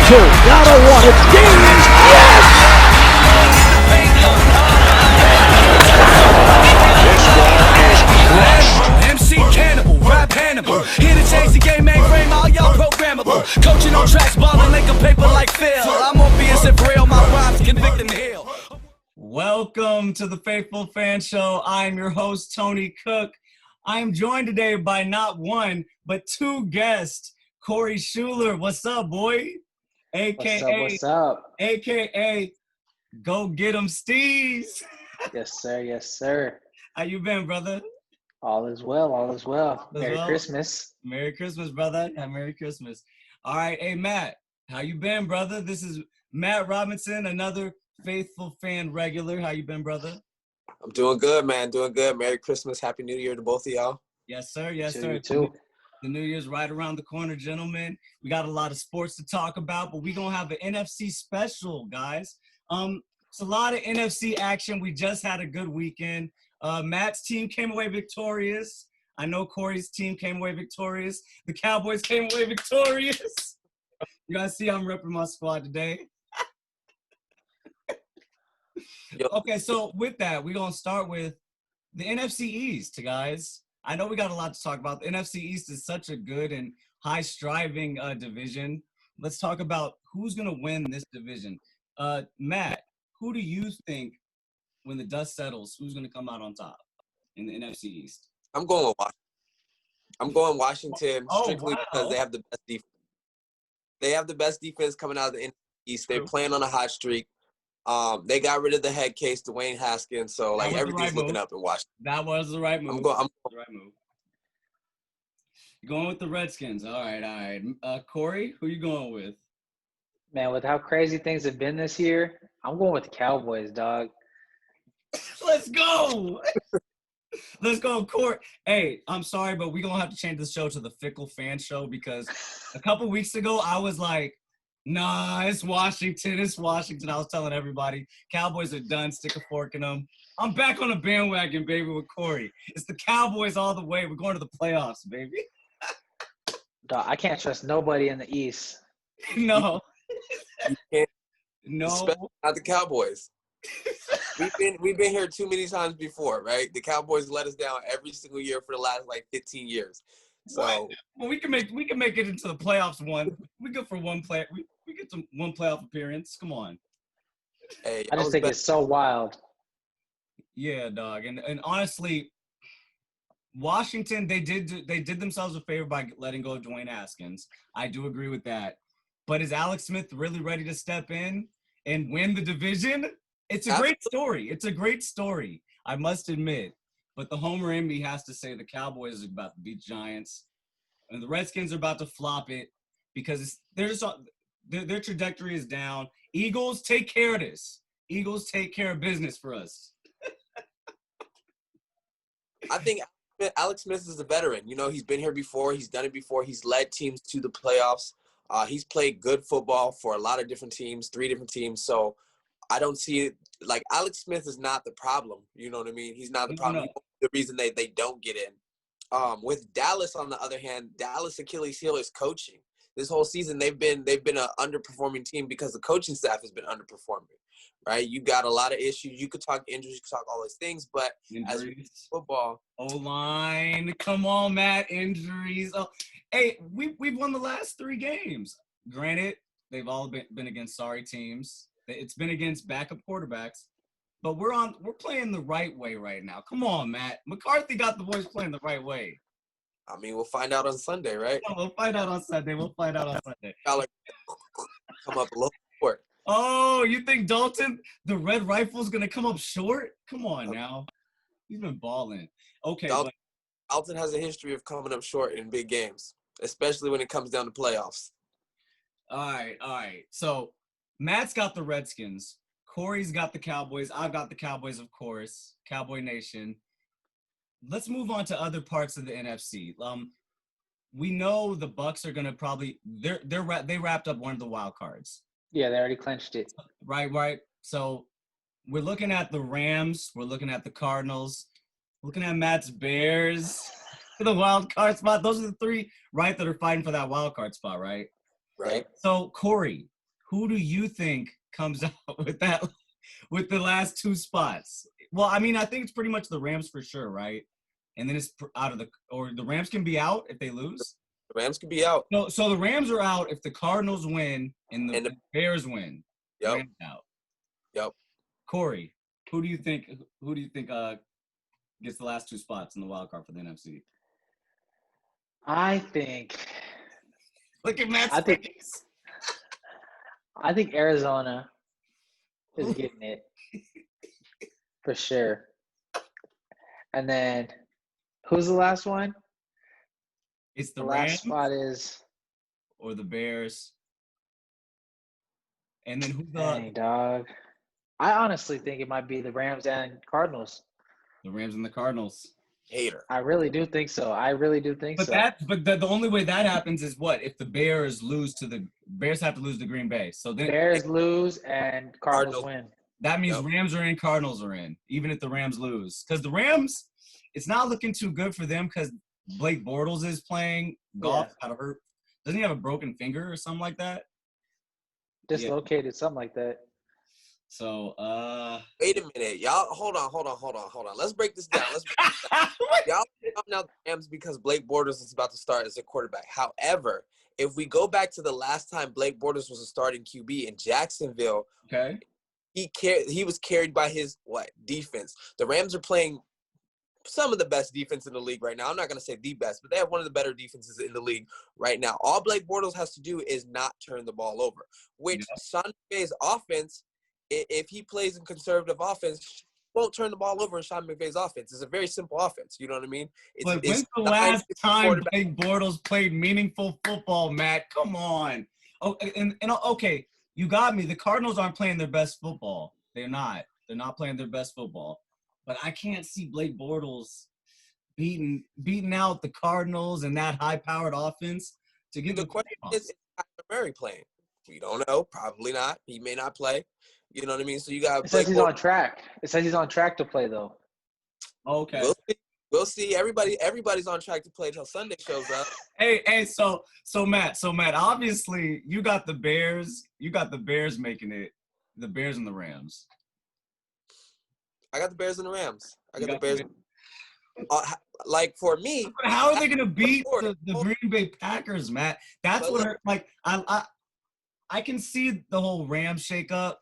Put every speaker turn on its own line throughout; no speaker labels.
two. Down to one. It's Gaines. Yes!
This ball is crushed.
MC Cannibal, rap Hannibal. Here to change the game, mainframe, all y'all programmable. Coaching on tracks, balling like a paper like Phil. I'm on being so real, my rhymes convict and heal.
Welcome to the Faithful Fan Show. I'm your host, Tony Cook. I am joined today by not one, but two guests. Corey Schuler, what's up, boy?
What's up?
AKA, Go Get 'em Steez.
Yes, sir. Yes, sir.
How you been, brother?
All is well. All is well. Merry Christmas.
Merry Christmas, brother. Merry Christmas. All right, hey, Matt, how you been, brother? This is Matt Robinson, another Faithful Fan regular. How you been, brother?
I'm doing good, man. Doing good. Merry Christmas. Happy New Year to both of y'all.
Yes, sir. Yes,
To
sir.
you too.
The New Year's right around the corner, gentlemen. We got a lot of sports to talk about, but we're going to have an NFC special, guys. It's a lot of NFC action. We just had a good weekend. Matt's team came away victorious. I know Corey's team came away victorious. The Cowboys came away victorious. You guys see I'm repping my squad today. Okay, so with that, we're going to start with the NFC East, guys. I know we got a lot to talk about. The NFC East is such a good and high-striving division. Let's talk about who's going to win this division. Matt, who do you think, when the dust settles, who's going to come out on top in the NFC East?
I'm going with Washington. I'm going Washington strictly because they have the best defense. They have the best defense coming out of the NFC East. They're playing on a hot streak. They got rid of the head case, Dwayne Haskins, so like everything's looking up in Washington.
That was the right move.
I'm going.
The right move. You're going with the Redskins. All right. Corey, who you going with?
Man, with how crazy things have been this year, I'm going with the Cowboys, dog.
Let's go. Let's go, Corey. Hey, I'm sorry, but we're going to have to change the show to the Fickle Fan Show because a couple weeks ago, I was like, nah, it's Washington. It's Washington. I was telling everybody, Cowboys are done. Stick a fork in them. I'm back on the bandwagon, baby, with Corey. It's the Cowboys all the way. We're going to the playoffs, baby.
Dog, I can't trust nobody in the East.
No.
You can't,
No.
especially not the Cowboys. We've been here too many times before, right? The Cowboys let us down every single year for the last like 15 years. So
well, we can make it into the playoffs. We go for one play. We get some one playoff appearance. Come on.
hey,
I just think it's so wild.
Yeah, dog. And honestly, Washington, they did themselves a favor by letting go of Dwayne Haskins. I do agree with that. But is Alex Smith really ready to step in and win the division? It's a great story. It's a great story, I must admit. But the homer in me has to say the Cowboys are about to beat Giants, and the Redskins are about to flop it because their trajectory is down. Eagles, take care of this. Eagles, take care of business for us.
I think Alex Smith is a veteran. You know, he's been here before. He's done it before. He's led teams to the playoffs. He's played good football for a lot of different teams, 3 different teams. So I don't see it. Like, Alex Smith is not the problem. You know what I mean? He's not the problem.
No.
The reason they don't get in. With Dallas, on the other hand, Dallas' Achilles heel is coaching. This whole season, they've been an underperforming team because the coaching staff has been underperforming, right? You got a lot of issues. You could talk injuries, you could talk all those things, but as football,
O-line, come on, Matt, injuries. Oh, hey, we've won the last 3 games. Granted, they've all been against sorry teams. It's been against backup quarterbacks, but we're playing the right way right now. Come on, Matt. McCarthy got the boys playing the right way.
I mean, we'll find out on Sunday, right?
Oh, we'll find out on Sunday.
Y'all come up a little short.
Oh, you think Dalton, the Red Rifle's gonna come up short? Come on now. He's been balling. Okay,
Dalton has a history of coming up short in big games, especially when it comes down to playoffs.
All right. So Matt's got the Redskins. Corey's got the Cowboys. I've got the Cowboys, of course. Cowboy Nation. Let's move on to other parts of the NFC. We know the Bucks are gonna probably they wrapped up one of the wild cards.
Yeah, they already clinched it.
Right. So we're looking at the Rams. We're looking at the Cardinals. Looking at Matt's Bears for the wild card spot. Those are the 3, right, that are fighting for that wild card spot, right?
Right.
So, Corey, who do you think comes out with that with the last two spots? Well, I mean, I think it's pretty much the Rams for sure, right? And then it's out of the Rams can be out if they lose.
The Rams could be out.
No, so the Rams are out if the Cardinals win and the Bears win.
Yep.
Rams out.
Yep.
Corey, who do you think gets the last two spots in the wild card for the NFC?
I think.
Look at Matt's face.
I think Arizona is getting it for sure. And then, who's the last one?
It's the
last
Rams
spot is
or the Bears. And then who's
dang, dog. I honestly think it might be the Rams and Cardinals.
The Rams and the Cardinals.
Hater.
I really do think so.
But the only way that happens is what? If the Bears have to lose to Green Bay. So then
Bears lose and Cardinals win.
That means Rams are in, Cardinals are in, even if the Rams lose. Because the Rams, it's not looking too good for them because Blake Bortles is playing golf out of hurt. Doesn't he have a broken finger or something like that?
Dislocated, something like that.
So,
wait a minute, y'all. Hold on. Let's break this down. Y'all counting out the Rams because Blake Bortles is about to start as a quarterback. However, if we go back to the last time Blake Bortles was a starting QB in Jacksonville,
okay,
he was carried by his defense. The Rams are playing some of the best defense in the league right now. I'm not going to say the best, but they have one of the better defenses in the league right now. All Blake Bortles has to do is not turn the ball over, which Sean McVay's offense, if he plays in conservative offense, won't turn the ball over in Sean McVay's offense. It's a very simple offense. You know what I mean?
But when's the last time Blake Bortles played meaningful football, Matt? Come on. Oh, and okay, you got me. The Cardinals aren't playing their best football. They're not. They're not playing their best football. But I can't see Blake Bortles beating out the Cardinals and that high-powered offense to get
the question is Murray playing? We don't know. Probably not. He may not play. You know what I mean? So you got.
It says he's on track. It says he's on track to play though.
Okay.
We'll see. Everybody's on track to play until Sunday shows up.
Hey. So Matt. Obviously, you got the Bears. You got the Bears making it. The Bears and the Rams.
I got the Bears and the Rams. I got the Bears. Like for me,
how are they going to beat the Green Bay Packers, Matt? That's what I can see the whole Rams shakeup.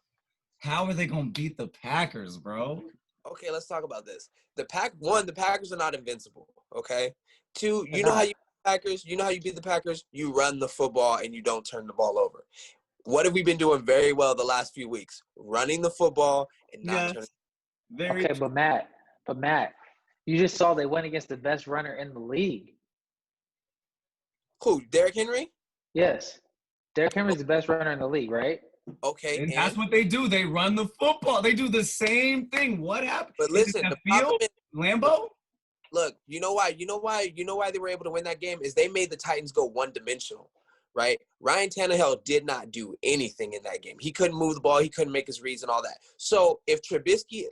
How are they going to beat the Packers, bro?
Okay, let's talk about this. The Packers are not invincible, okay? Two, you know how you beat the Packers? You know how you beat the Packers? You run the football and you don't turn the ball over. What have we been doing very well the last few weeks? Running the football and not turning.
Okay, but Matt, you just saw they went against the best runner in the league.
Who, Derrick Henry?
Yes. Derrick Henry's the best runner in the league, right?
Okay.
And that's what they do. They run the football. They do the same thing. What happened?
But listen,
the field, Lambeau?
Look, you know why they were able to win that game is they made the Titans go one-dimensional, right? Ryan Tannehill did not do anything in that game. He couldn't move the ball. He couldn't make his reads and all that. So if Trubisky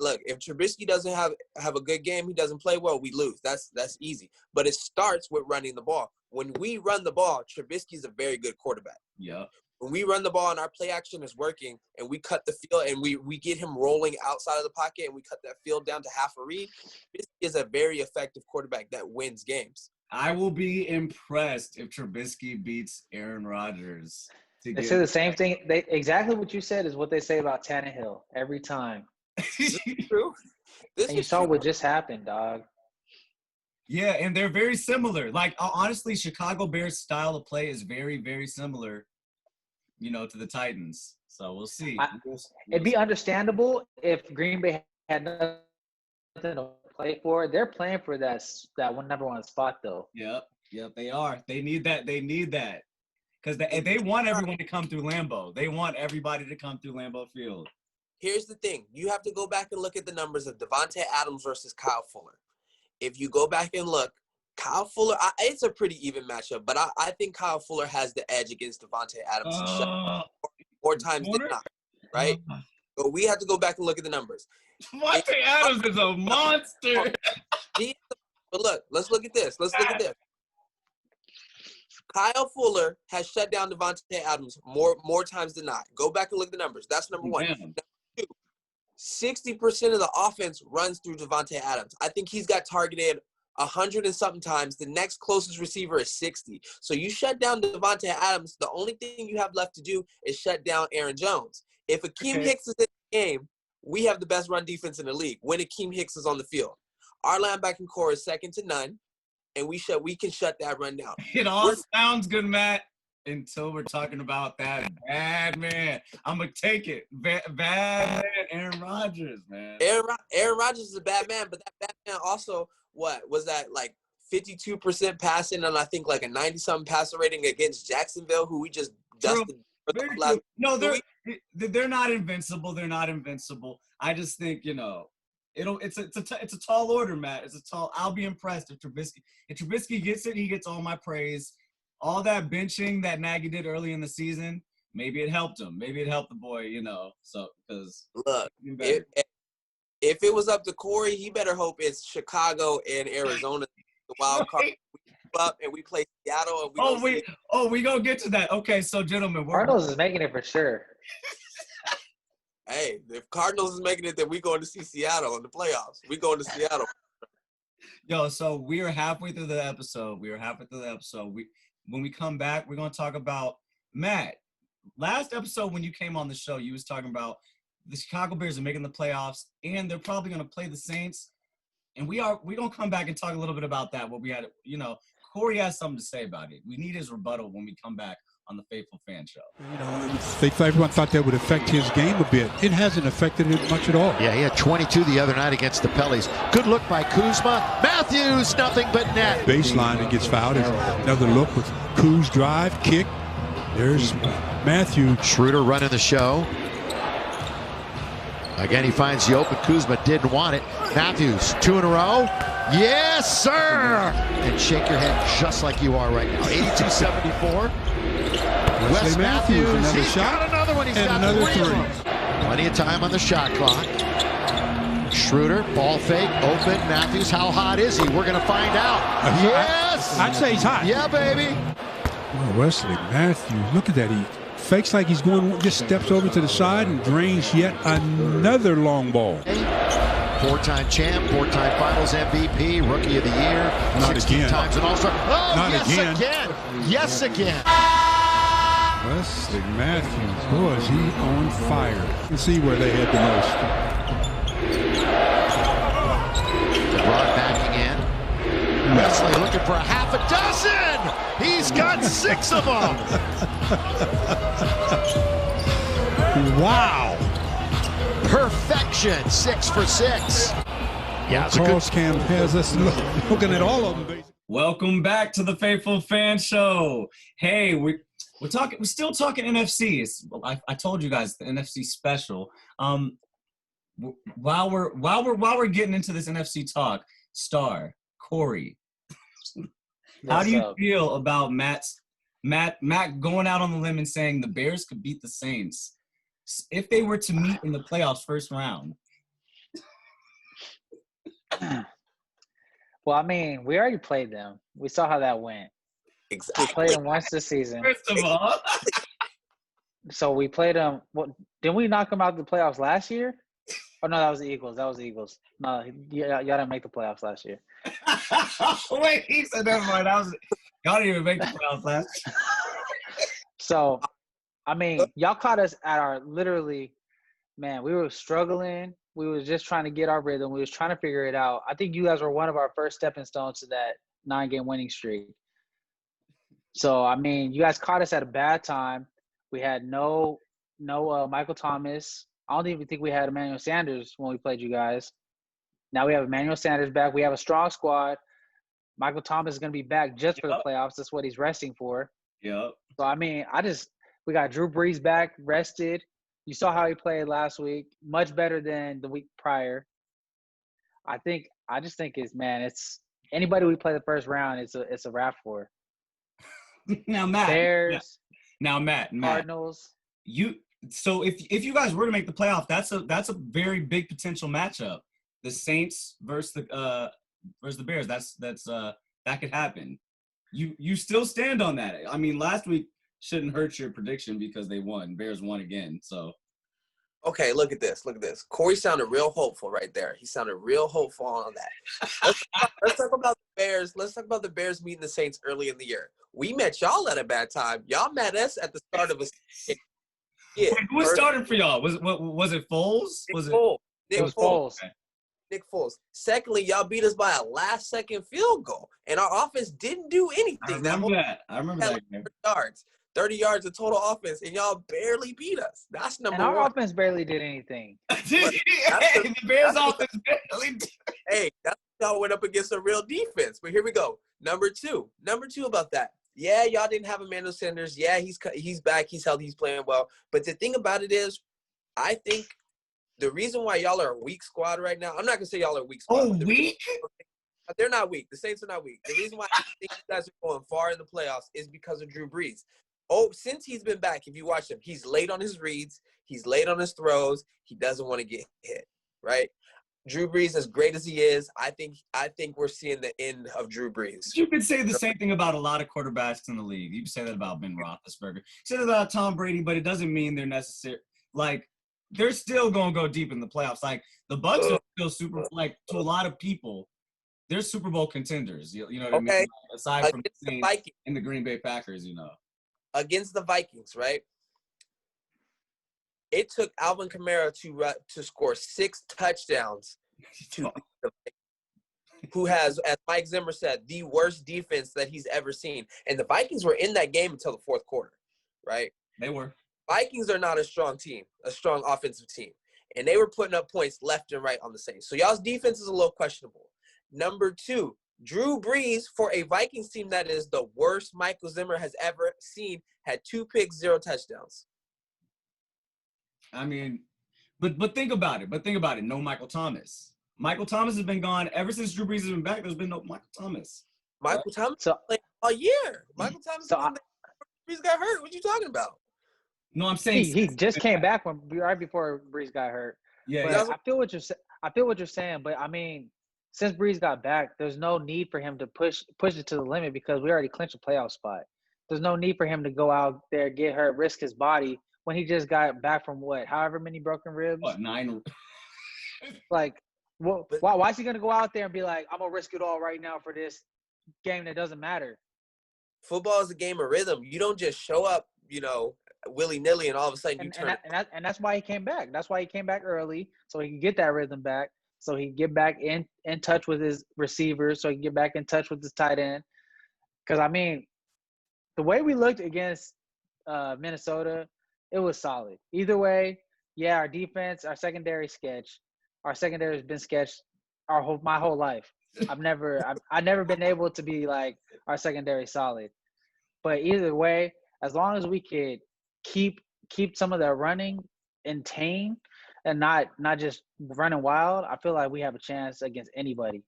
doesn't have a good game, he doesn't play well, we lose. That's easy. But it starts with running the ball. When we run the ball, Trubisky's a very good quarterback.
Yeah.
When we run the ball and our play action is working and we cut the field and we get him rolling outside of the pocket and we cut that field down to half a read, this is a very effective quarterback that wins games.
I will be impressed if Trubisky beats Aaron Rodgers.
They say the same thing. Exactly what you said is what they say about Tannehill every time.
This is true.
You saw what just happened, dog.
Yeah, and they're very similar. Like, honestly, Chicago Bears' style of play is very, very similar, to the Titans. So we'll see.
It'd be understandable if Green Bay had nothing to play for. They're playing for that number one spot, though.
Yep, they are. They need that. Because they want everyone to come through Lambeau. They want everybody to come through Lambeau Field.
Here's the thing. You have to go back and look at the numbers of Devontae Adams versus Kyle Fuller. If you go back and look, Kyle Fuller, it's a pretty even matchup, but I think Kyle Fuller has the edge against Devontae Adams more times than not, right? But we have to go back and look at the numbers.
Devontae Adams is a monster.
But look, let's look at this. Kyle Fuller has shut down Devontae Adams more times than not. Go back and look at the numbers. That's number one.
Man.
Number two, 60% of the offense runs through Devontae Adams. I think he's got targeted 100 and something times. The next closest receiver is 60. So you shut down Devontae Adams, the only thing you have left to do is shut down Aaron Jones. If Akeem Hicks is in the game, we have the best run defense in the league when Akeem Hicks is on the field. Our linebacking core is second to none, and we can shut that run down.
It all sounds good, Matt, until we're talking about that bad man. I'm going to take it. Bad man, Aaron Rodgers, man.
Aaron Rodgers is a bad man, but that bad man also, what was that, like 52% passing and I think like a 90-something passer rating against Jacksonville, who we just dusted.
No, they're not invincible. They're not invincible. I just think, it's a tall order, Matt. I'll be impressed if Trubisky gets it. He gets all my praise. All that benching that Nagy did early in the season, maybe it helped him. Maybe it helped the boy, So because
look, if it was up to Corey, he better hope it's Chicago and Arizona the wild card. Up and we play Seattle. And
we gonna get to that. Okay, so gentlemen,
Cardinals is making it for sure.
Hey, if Cardinals is making it, then we going to see Seattle in the playoffs. We going to Seattle.
Yo, so we are halfway through the episode. When we come back, we're gonna talk about Matt. Last episode when you came on the show, you was talking about the Chicago Bears are making the playoffs and they're probably gonna play the Saints. And we're gonna come back and talk a little bit about that. What we had, Corey has something to say about it. We need his rebuttal when we come back on the Faithful Fan Show.
Everyone thought that would affect his game a bit. It hasn't affected it much at all.
Yeah, he had 22 the other night against the Pellies. Good look by Kuzma. Matthews, nothing but net.
Baseline that gets fouled. Another look with Kuz drive, kick. There's Matthews.
Schroeder running the show. Again, he finds the open. Kuzma didn't want it. Matthews, 2 in a row. Yes, sir! And shake your head just like you are right now. 82-74. Wes Matthews, he's got another one. He's got another three. Plenty of time on the shot clock. Schroeder, ball fake, open. Matthews, how hot is he? We're going to find out. Yes!
I'd say he's hot.
Yeah, baby.
Oh, Wesley Matthews, look at that. He fakes like he's going, just steps over to the side and drains yet another long ball.
4-time champ, 4-time Finals MVP, Rookie of the Year,
Not
16
again.
times an All-Star. Oh,
Not
yes
again.
Yes, again.
Wesley Matthews, boy, is he on fire. You can see where they had the most.
LeBron backing in. Wesley looking for a half a dozen. He's got 6 of them.
Wow.
Perfection, 6 for 6. Yeah, it's a
Carl's Cam has us looking at all of them. Basically.
Welcome back to the Faithful Fan Show. Hey, we're still talking NFC. I told you guys the NFC Special. While we're getting into this NFC talk, Star Corey, how do you feel about Matt going out on the limb and saying the Bears could beat the Saints if they were to meet in the playoffs first round?
Well, I mean, we already played them. We saw how that went.
Exactly.
We played them once this season.
First of all,
So we played them. Didn't we knock them out of the playoffs last year? Oh, no, that was the Eagles. No, y'all didn't make the playoffs last year.
wait, he said never mind. Y'all didn't even make the playoffs last year.
So, I mean, y'all caught us at our literally, man, we were struggling. We was just trying to get our rhythm. We was trying to figure it out. I think you guys were one of our first stepping stones to that 9-game winning streak. So, I mean, you guys caught us at a bad time. We had no Michael Thomas. I don't even think we had Emmanuel Sanders when we played you guys. Now we have Emmanuel Sanders back. We have a strong squad. Michael Thomas is going to be back just for the playoffs. That's what he's resting for.
Yep.
So, I mean, we got Drew Brees back, rested. You saw how he played last week. Much better than the week prior. I just think it's anybody we play the first round, it's a wrap for.
Now, Matt.
Bears.
Now, Matt.
Cardinals.
So if you guys were to make the playoff, that's a very big potential matchup. The Saints versus the Bears. That could happen. you still stand on that. I mean, last week shouldn't hurt your prediction because they won. Bears won again. So.
Okay, look at this. Corey sounded real hopeful right there. He sounded real hopeful on that. Let's talk about the Bears. Let's talk about the Bears meeting the Saints early in the year. We met y'all at a bad time. Y'all met us at the start of a –
yeah. Wait, who started for y'all? Was it Foles?
Nick Foles.
It was Foles.
Okay. Nick Foles. Secondly, y'all beat us by a last-second field goal, and our offense didn't do anything.
I remember that.
30 yards of total offense, and y'all barely beat us. That's number one.
And our offense barely did anything.
The Bears' offense barely did.
Hey, that's y'all went up against a real defense. But here we go. Number two about that. Yeah, y'all didn't have Emmanuel Sanders. Yeah, he's back. He's healthy. He's playing well. But the thing about it is, I think the reason why y'all are a weak squad right now, I'm not going to say y'all are a weak squad.
Oh, weak?
They're not weak. The Saints are not weak. The reason why I think you guys are going far in the playoffs is because of Drew Brees. Oh, since he's been back, if you watch him, he's late on his reads. He's late on his throws. He doesn't want to get hit, right? Drew Brees, as great as he is, I think we're seeing the end of Drew Brees.
You could say the same thing about a lot of quarterbacks in the league. You could say that about Ben Roethlisberger. You say that about Tom Brady, but it doesn't mean they're necessary. Like, they're still going to go deep in the playoffs. Like, the Bucs are still super, like, to a lot of people, they're Super Bowl contenders. You know what I mean? Like, aside from the Saints and the Green Bay Packers, you know.
Against the Vikings, right? It took Alvin Kamara to score 6 touchdowns to beat the Vikings, who has, as Mike Zimmer said, the worst defense that he's ever seen. And the Vikings were in that game until the fourth quarter, right?
They were.
Vikings are not a strong team, a strong offensive team. And they were putting up points left and right on the Saints. So y'all's defense is a little questionable. Number 2, Drew Brees, for a Vikings team that is the worst Michael Zimmer has ever seen, had 2 picks, 0 touchdowns.
I mean, but think about it. No Michael Thomas. Michael Thomas has been gone ever since Drew Brees has been back. There's been no Michael Thomas.
Michael Thomas played all year. Michael Thomas Brees got hurt. What are you talking about?
No, I'm saying
he just came back right before Brees got hurt.
Yeah,
but I feel what you're saying, but I mean, since Brees got back, there's no need for him to push it to the limit because we already clinched a playoff spot. There's no need for him to go out there, get hurt, risk his body when he just got back from however many broken ribs?
9?
Like, why is he going to go out there and be like, I'm going to risk it all right now for this game that doesn't matter?
Football is a game of rhythm. You don't just show up, willy-nilly and all of a sudden
and that's why he came back. That's why he came back early, so he can get that rhythm back, so he can get back in touch with his receivers, so he can get back in touch with his tight end. Because, I mean, the way we looked against Minnesota, it was solid. Either way, yeah, our defense, our secondary sketch. Our secondary has been sketched my whole life. I've never been able to be like our secondary solid. But either way, as long as we could keep some of that running in tame and not just running wild, I feel like we have a chance against anybody.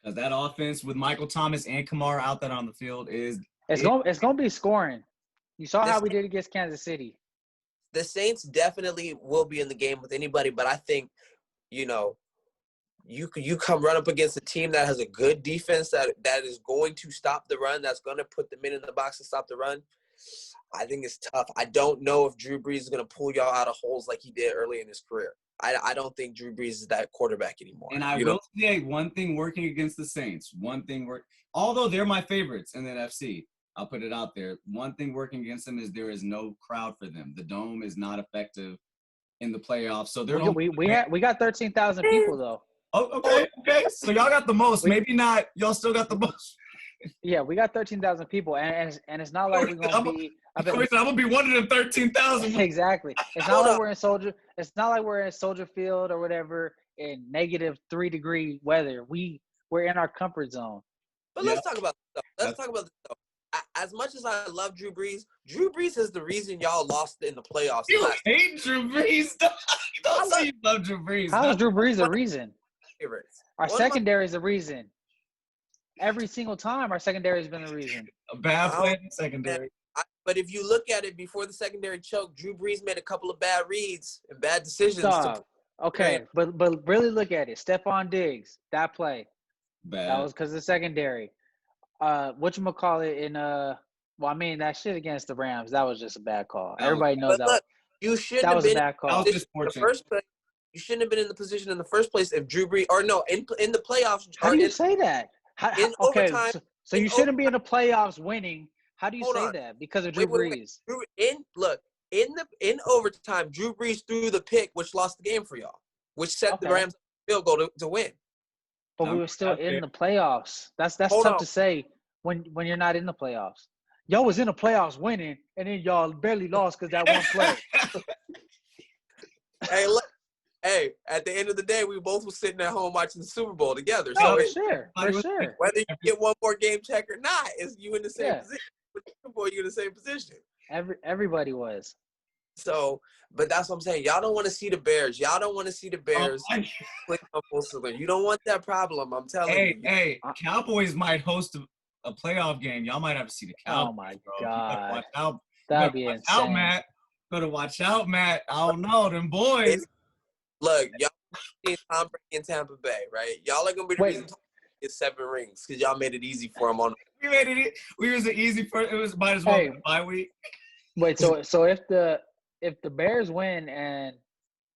Because that offense with Michael Thomas and Kamara out there on the field
It's
gonna be scoring. You saw how we did against Kansas City.
The Saints definitely will be in the game with anybody, but I think, you come run up against a team that has a good defense that is going to stop the run, that's going to put the men in the box to stop the run. I think it's tough. I don't know if Drew Brees is going to pull y'all out of holes like he did early in his career. I don't think Drew Brees is that quarterback anymore.
And I will say one thing working against the Saints, although they're my favorites in the NFC, I'll put it out there. One thing working against them is there is no crowd for them. The dome is not effective in the playoffs. So
we got 13,000 people though.
Oh, okay. So y'all got the most. Maybe not. Y'all still got the most.
Yeah, we got 13,000 people, and it's not like we're gonna be.
I'm gonna be one of them 13,000.
Exactly. It's not like we're in Soldier. It's not like we're in Soldier Field or whatever in -3-degree weather. We're in our comfort zone.
But let's talk about this stuff. Let's talk about this stuff. As much as I love Drew Brees is the reason y'all lost in the playoffs.
You hate Drew Brees. Don't say you love Drew Brees.
How is Drew Brees a reason? Our
One
secondary is a reason. Every single time, our secondary has been a reason.
A bad play in the secondary.
But if you look at it before the secondary choke, Drew Brees made a couple of bad reads and bad decisions.
Okay, but really look at it. Stephon Diggs, that play.
Bad.
That was because of the secondary. whatchamacallit in well, I mean that shit against the Rams, that was just a bad call.
That was
Everybody knows
But
that.
look, you shouldn't
That
have
was a
been
bad call.
That was
in the
misfortunate.
first place. You shouldn't have been in the position in the first place if Drew Brees or no in the playoffs.
How
or
do you
in,
say that?
in
Okay,
overtime?
so
in
you shouldn't be in
overtime-
the playoffs winning. How do you
Hold
say
on.
that? Because of Drew
Wait.
Brees.
In overtime, Drew Brees threw the pick, which lost the game for y'all, which set the
Okay.
Rams field goal to win.
But we were still
That's
in
fair.
the playoffs. That's
Hold
tough
on.
to say when you're not in the playoffs. Y'all was in the playoffs winning, and then y'all barely lost because that one play.
Hey, look. Hey, at the end of the day, we both were sitting at home watching the Super Bowl together.
No,
So
for
it,
sure, for sure.
whether you get one more game check or not, is you in the same
Yeah.
position. With the Super Bowl, you're in the same position.
Everybody was.
So, but that's what I'm saying. Y'all don't want to see the Bears. Y'all don't want to see the Bears. You don't want that problem. I'm telling you.
Hey, Cowboys might host a playoff game. Y'all might have to see the Cowboys.
Oh my
bro. You better
God,
watch out.
that'd be
Watch out,
insane.
Matt. Better watch out, Matt. I don't know them boys.
Look, y'all seen Tom Brady in Tampa Bay, right? Y'all are gonna be the
Wait.
reason Tom Brady gets 7 rings because y'all made it easy for him on.
We made it. We was an easy first. It was might as well
Hey.
be a bye week.
Wait, so if the Bears win and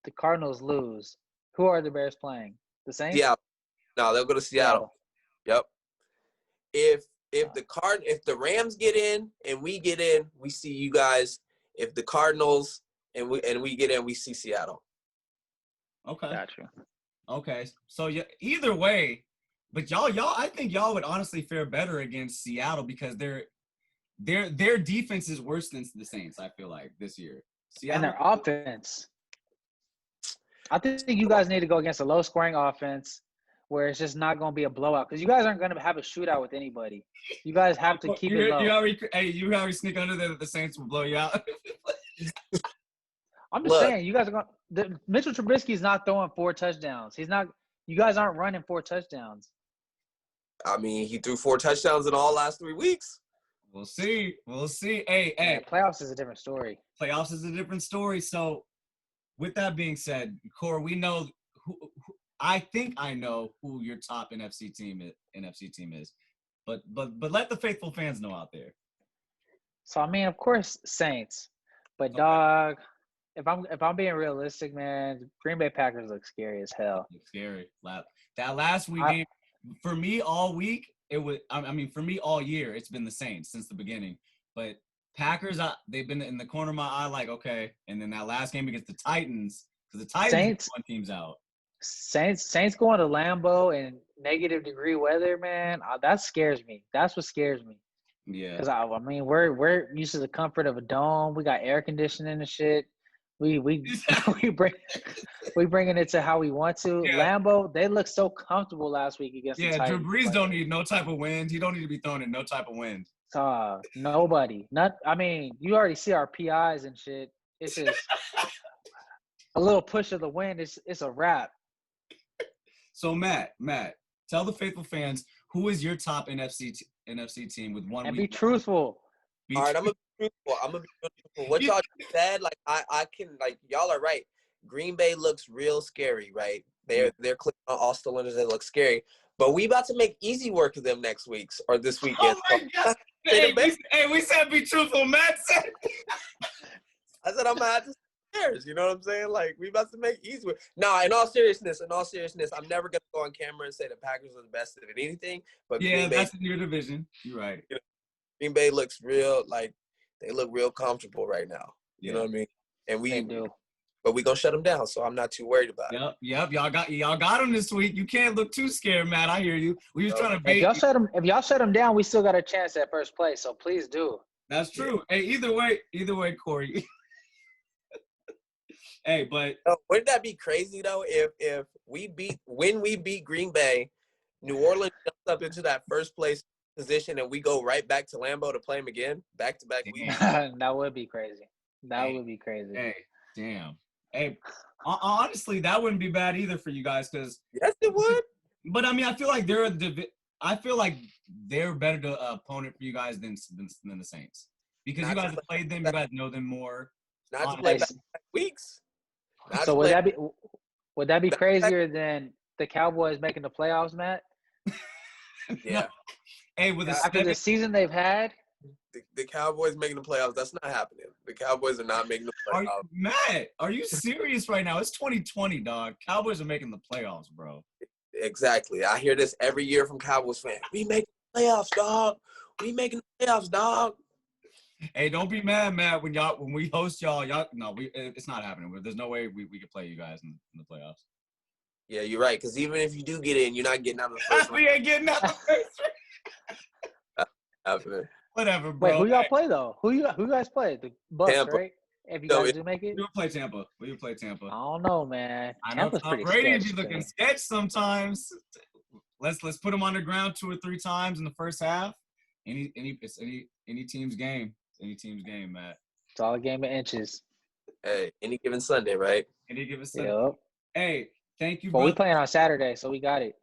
the Cardinals lose, who are the Bears playing? The Saints?
Yeah, no, they'll go to Seattle. Yep. If the Rams get in and we get in, we see you guys. If the Cardinals and we get in, we see Seattle.
Okay.
Gotcha.
Okay. So yeah, either way, but y'all, I think y'all would honestly fare better against Seattle because their defense is worse than the Saints. I feel like this year.
And
Seattle,
their offense. I think you guys need to go against a low-scoring offense where it's just not going to be a blowout because you guys aren't going to have a shootout with anybody. You guys have to keep it low.
You already sneak under there that the Saints will blow you out.
I'm just saying, you guys are going. Mitchell Trubisky's not throwing 4 touchdowns. He's not. You guys aren't running 4 touchdowns.
I mean, he threw 4 touchdowns in all last 3 weeks.
We'll see. Hey,
Yeah, playoffs is a different story.
Playoffs is a different story. So, with that being said, Core, we know who I think I know who your top NFC team is, but let the faithful fans know out there.
So I mean, of course, Saints, but dog, if I'm being realistic, man, Green Bay Packers look scary as hell.
Scary. That last week game for me all week. It was. I mean, for me all year, it's been the Saints since the beginning. But Packers, they've been in the corner of my eye, like okay. And then that last game against the Titans, because the Titans won teams out.
Saints going to Lambeau in -degree weather, man. That scares me. That's what scares me.
Yeah.
Because I mean, we're used to the comfort of a dome. We got air conditioning and shit. We bringing it to how we want to.
Yeah.
Lambeau, they look so comfortable last week against the Titans.
Drew Brees don't need no type of wind. He don't need to be thrown in no type of wind.
Nobody. I mean, you already see our PIs and shit. It's just a little push of the wind. It's a wrap. So
Matt, tell the faithful fans who is your top NFC team with 1
and
week.
be truthful.
All right, I'm gonna be truthful. What y'all just said, like I can, like y'all are right. Green Bay looks real scary, right? They're clicking on all cylinders. They look scary, but we about to make easy work of them next week's or this weekend.
Oh my God! We said be truthful, Matt said.
I said I'm gonna have to Bears. You know what I'm saying? Like we about to make easy work. No, in all seriousness, I'm never gonna go on camera and say the Packers are the best of anything. But
yeah,
Green Bay,
that's in your division. You're right.
Green Bay looks real, like they look real comfortable right now. You know what I mean? And
They do.
but we gonna shut them down, so I'm not too worried about it.
Yep. Y'all got them this week. You can't look too scared, Matt. I hear you. We was trying to bait.
If y'all shut them down, we still got a chance at first place. So please do.
That's true. Hey, either way, Corey. Hey, but
Wouldn't that be crazy though? If when we beat Green Bay, New Orleans jumps up into that first place position, and we go right back to Lambeau to play them again, back to back weeks.
That would be crazy. Would be crazy.
Hey, damn. Hey, honestly, that wouldn't be bad either for you guys, because
yes, it would.
Mm-hmm.
But I mean, I feel like they're better opponent for you guys than the Saints, because you guys have played them, you guys know them more.
Not to play back weeks.
So would that be crazier than the Cowboys making the playoffs, Matt?
Yeah.
Hey, with
after the season they've had.
The Cowboys making the playoffs. That's not happening. The Cowboys are not making the playoffs.
Matt, are you serious right now? It's 2020, dog. Cowboys are making the playoffs, bro.
Exactly. I hear this every year from Cowboys fans. We making the playoffs, dog. We making the playoffs, dog.
Hey, don't be mad, Matt. When we host y'all, it's not happening. There's no way we could play you guys in the playoffs.
Yeah, you're right. Because even if you do get in, you're not getting out of the first
We ain't getting out the first
round.
Whatever, bro.
Wait, who y'all play though? Who you guys play? The Bucks,
Tampa.
right? If you guys do make it,
We would play Tampa. I
don't know, man.
I know
Tampa's
Tom
pretty
Brady
sketch,
be looking
man.
sketch sometimes. Let's put him on the ground 2 or 3 times in the first half. Any team's game. Any team's game, Matt.
It's all a game of inches.
Hey, any given Sunday, right?
Any given Sunday.
Yep.
Hey, thank you,
But
bro.
we playing on Saturday, so we got it.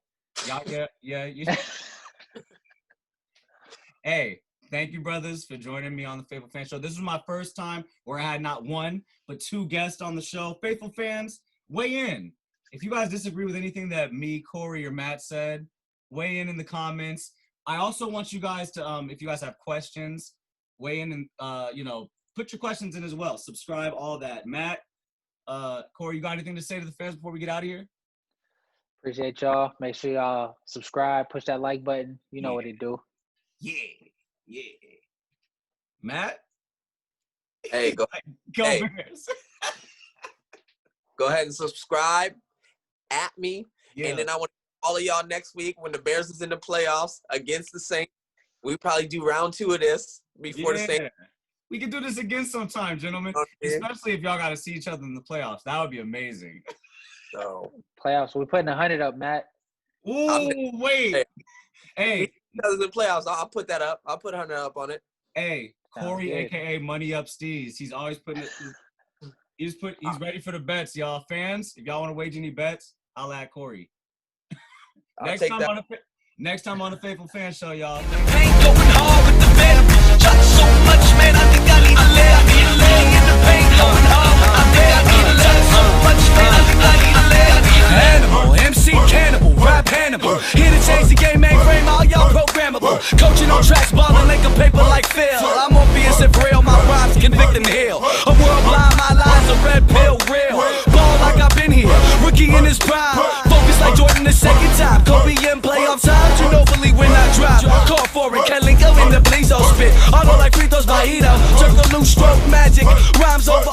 Yeah. Hey, thank you, brothers, for joining me on the Faithful Fan Show. This was my first time where I had not 1, but 2 guests on the show. Faithful fans, weigh in. If you guys disagree with anything that me, Corey, or Matt said, weigh in the comments. I also want you guys to, if you guys have questions, weigh in and, put your questions in as well. Subscribe, all that. Matt, Corey, you got anything to say to the fans before we get out of here?
Appreciate y'all. Make sure y'all subscribe, push that like button. You know what it do.
Yeah. Matt?
Hey, go
Bears.
Go ahead and subscribe at me.
Yeah.
And then I want all of y'all next week when the Bears is in the playoffs against the Saints. We probably do round 2 of this before the Saints.
We can do this again sometime, gentlemen.
Okay.
Especially if y'all got to see each other in the playoffs. That would be amazing.
So
Playoffs. We're putting 100 up, Matt.
Ooh, wait. Hey,
in the playoffs, I'll put that up. I'll put 100 up on it.
Hey, Corey,
good.
aka Money Up Steez. He's always putting it. He's ready for the bets, y'all. Fans, if y'all want to wager any bets, I'll add Corey. Next time on the Faithful Fan Show, y'all.
Paint going hard with the venom. Shot so much, man, I think I need a lay. I need a lay in the paint going hard with the venom. I need a lay so much, man, I think I need a lay. Animal, MC Cannibal, rap Hannibal. Here to change the game, mainframe, all y'all programmable. Coaching on tracks, balling like a paper like Phil. I'm Orpheus and real, my rhymes convict and heal. A world blind, my lies a red pill, real. Ball like I've been here, rookie in his prime. Focus like Jordan the second time. Kobe in playoff time, you know believe when I drop. Call for it, Kelly go in the Blizo spit. Auto like free throws by Ito. Circle loose stroke magic, rhymes over